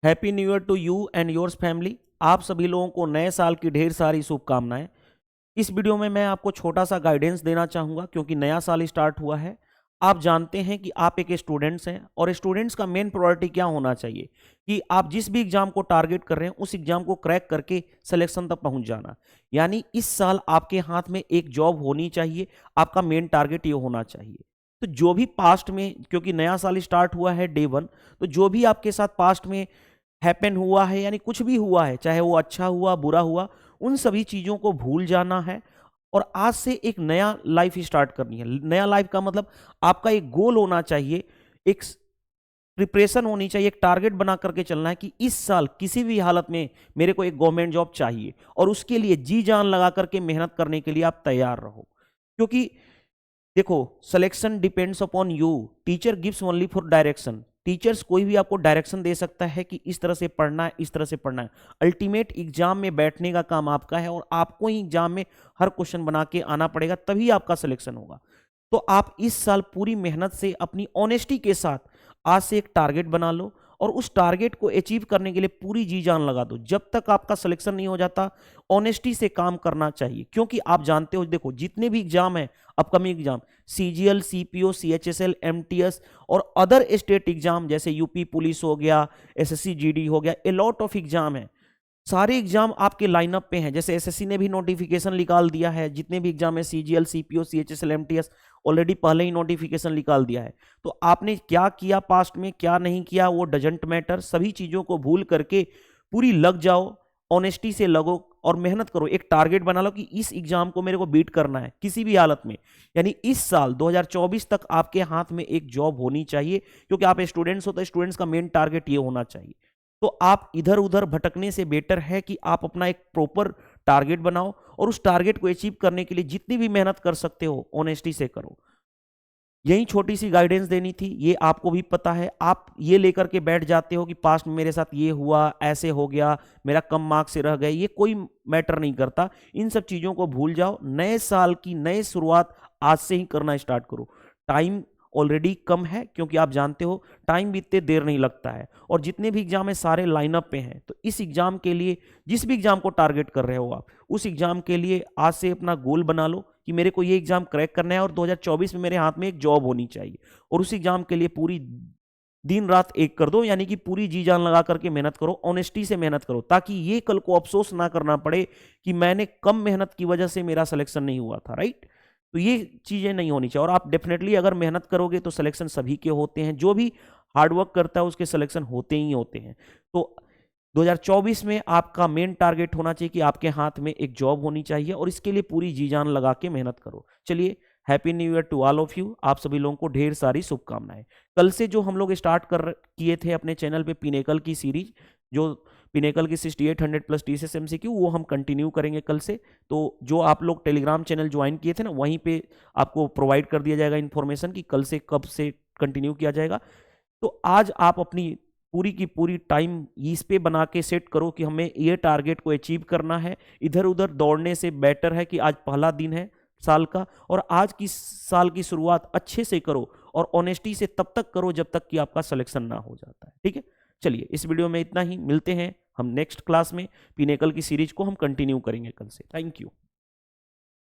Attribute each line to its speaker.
Speaker 1: Happy new year to you and yours family. आप सभी लोगों को नए साल की ढेर सारी शुभकामनाएं। इस वीडियो में मैं आपको छोटा सा गाइडेंस देना चाहूँगा क्योंकि नया साल स्टार्ट हुआ है। आप जानते हैं कि आप एक स्टूडेंट्स हैं और स्टूडेंट्स का मेन प्रायोरिटी क्या होना चाहिए कि आप जिस भी एग्जाम को टारगेट कर रहे हैं उस एग्जाम को क्रैक करके सिलेक्शन तक पहुंच जाना। यानी इस साल आपके हाथ में एक जॉब होनी चाहिए, आपका मेन टारगेट ये होना चाहिए। तो जो भी पास्ट में, क्योंकि नया साल स्टार्ट हुआ है डे 1, तो जो भी आपके साथ पास्ट में हैपन हुआ है, यानी कुछ भी हुआ है, चाहे वो अच्छा हुआ बुरा हुआ, उन सभी चीज़ों को भूल जाना है और आज से एक नया लाइफ स्टार्ट करनी है। नया लाइफ का मतलब आपका एक गोल होना चाहिए, एक प्रिपरेशन होनी चाहिए, एक टारगेट बना करके चलना है कि इस साल किसी भी हालत में मेरे को एक गवर्नमेंट जॉब चाहिए और उसके लिए जी जान लगा करके मेहनत करने के लिए आप तैयार रहो। क्योंकि देखो, selection depends upon you, teacher gives only for direction. Teachers कोई भी आपको डायरेक्शन दे सकता है कि इस तरह से पढ़ना है, इस तरह से पढ़ना है। अल्टीमेट एग्जाम में बैठने का काम आपका है और आपको ही एग्जाम में हर क्वेश्चन बना के आना पड़ेगा, तभी आपका सिलेक्शन होगा। तो आप इस साल पूरी मेहनत से अपनी ऑनेस्टी के साथ आज से एक टारगेट बना लो और उस टारगेट को अचीव करने के लिए पूरी जी जान लगा दो। जब तक आपका सिलेक्शन नहीं हो जाता, ऑनेस्टी से काम करना चाहिए। क्योंकि आप जानते हो, देखो जितने भी एग्जाम है, upcoming exam, CGL, CPO, CHSL, MTS और अदर स्टेट एग्जाम जैसे यूपी पुलिस हो गया, एसएससी जीडी हो गया, ए लॉट ऑफ एग्जाम है। सारे एग्जाम आपके लाइनअप पे हैं। जैसे एसएससी ने भी नोटिफिकेशन निकाल दिया है, जितने भी एग्जाम है CGL, CPO, CHSL, MTS, already पहले ही नोटिफिकेशन निकाल दिया है। तो आपने क्या किया पास्ट में, क्या नहीं किया, वो डजंट मैटर। सभी चीजों को भूल करके पूरी लग जाओ, ऑनेस्टी से लगो और मेहनत करो। एक टारगेट बना लो कि इस एग्जाम को मेरे को बीट करना है किसी भी हालत में। यानी इस साल 2024 तक आपके हाथ में एक जॉब होनी चाहिए। क्योंकि आप स्टूडेंट्स हो तो स्टूडेंट्स का मेन टारगेट ये होना चाहिए। तो आप इधर उधर भटकने से बेटर है कि आप अपना एक प्रॉपर टारगेट बनाओ और उस टारगेट को अचीव करने के लिए जितनी भी मेहनत कर सकते हो ऑनेस्टी से करो। यही छोटी सी गाइडेंस देनी थी। ये आपको भी पता है, आप ये लेकर के बैठ जाते हो कि पास्ट में मेरे साथ ये हुआ, ऐसे हो गया, मेरा कम मार्क्स से रह गए, ये कोई मैटर नहीं करता। इन सब चीज़ों को भूल जाओ। नए साल की नई शुरुआत आज से ही करना स्टार्ट करो। टाइम ऑलरेडी कम है, क्योंकि आप जानते हो टाइम बीतते देर नहीं लगता है और जितने भी एग्जाम है सारे लाइनअप पे हैं। तो इस एग्जाम के लिए, जिस भी एग्जाम को टारगेट कर रहे हो आप, उस एग्जाम के लिए आज से अपना गोल बना लो कि मेरे को ये एग्जाम क्रैक करना है और 2024 में मेरे हाथ में एक जॉब होनी चाहिए। और उस एग्जाम के लिए पूरी दिन रात एक कर दो, यानी कि पूरी जी जान लगा करके मेहनत करो, ऑनेस्टी से मेहनत करो, ताकि ये कल को अफसोस ना करना पड़े कि मैंने कम मेहनत की वजह से मेरा सिलेक्शन नहीं हुआ था। राइट? तो ये चीजें नहीं होनी चाहिए। और आप डेफिनेटली अगर मेहनत करोगे तो सिलेक्शन सभी के होते हैं। जो भी हार्डवर्क करता है उसके सिलेक्शन होते ही होते हैं। तो 2024 में आपका मेन टारगेट होना चाहिए कि आपके हाथ में एक जॉब होनी चाहिए और इसके लिए पूरी जी जान लगा के मेहनत करो। चलिए, happy new year to all of you. आप सभी लोगों को ढेर सारी शुभकामनाएं। कल से जो हम लोग स्टार्ट कर किए थे अपने चैनल पे पिनेकल की सीरीज, जो पिनेकल की 6800 प्लस टीसीएस एमसीक्यू, वो हम कंटिन्यू करेंगे कल से। तो जो आप लोग टेलीग्राम चैनल ज्वाइन किए थे ना, वहीं पे आपको प्रोवाइड कर दिया जाएगा इन्फॉर्मेशन कि कल से कब से कंटिन्यू किया जाएगा। तो आज आप अपनी पूरी की पूरी टाइम इस पे बना के सेट करो कि हमें ये टारगेट को अचीव करना है। इधर उधर दौड़ने से बेटर है कि आज पहला दिन है साल का और आज की साल की शुरुआत अच्छे से करो और ऑनेस्टी से तब तक करो जब तक कि आपका सिलेक्शन ना हो जाता है। ठीक है, चलिए इस वीडियो में इतना ही। मिलते हैं हम नेक्स्ट क्लास में। पिनेकल की सीरीज को हम कंटिन्यू करेंगे कल से। Thank you.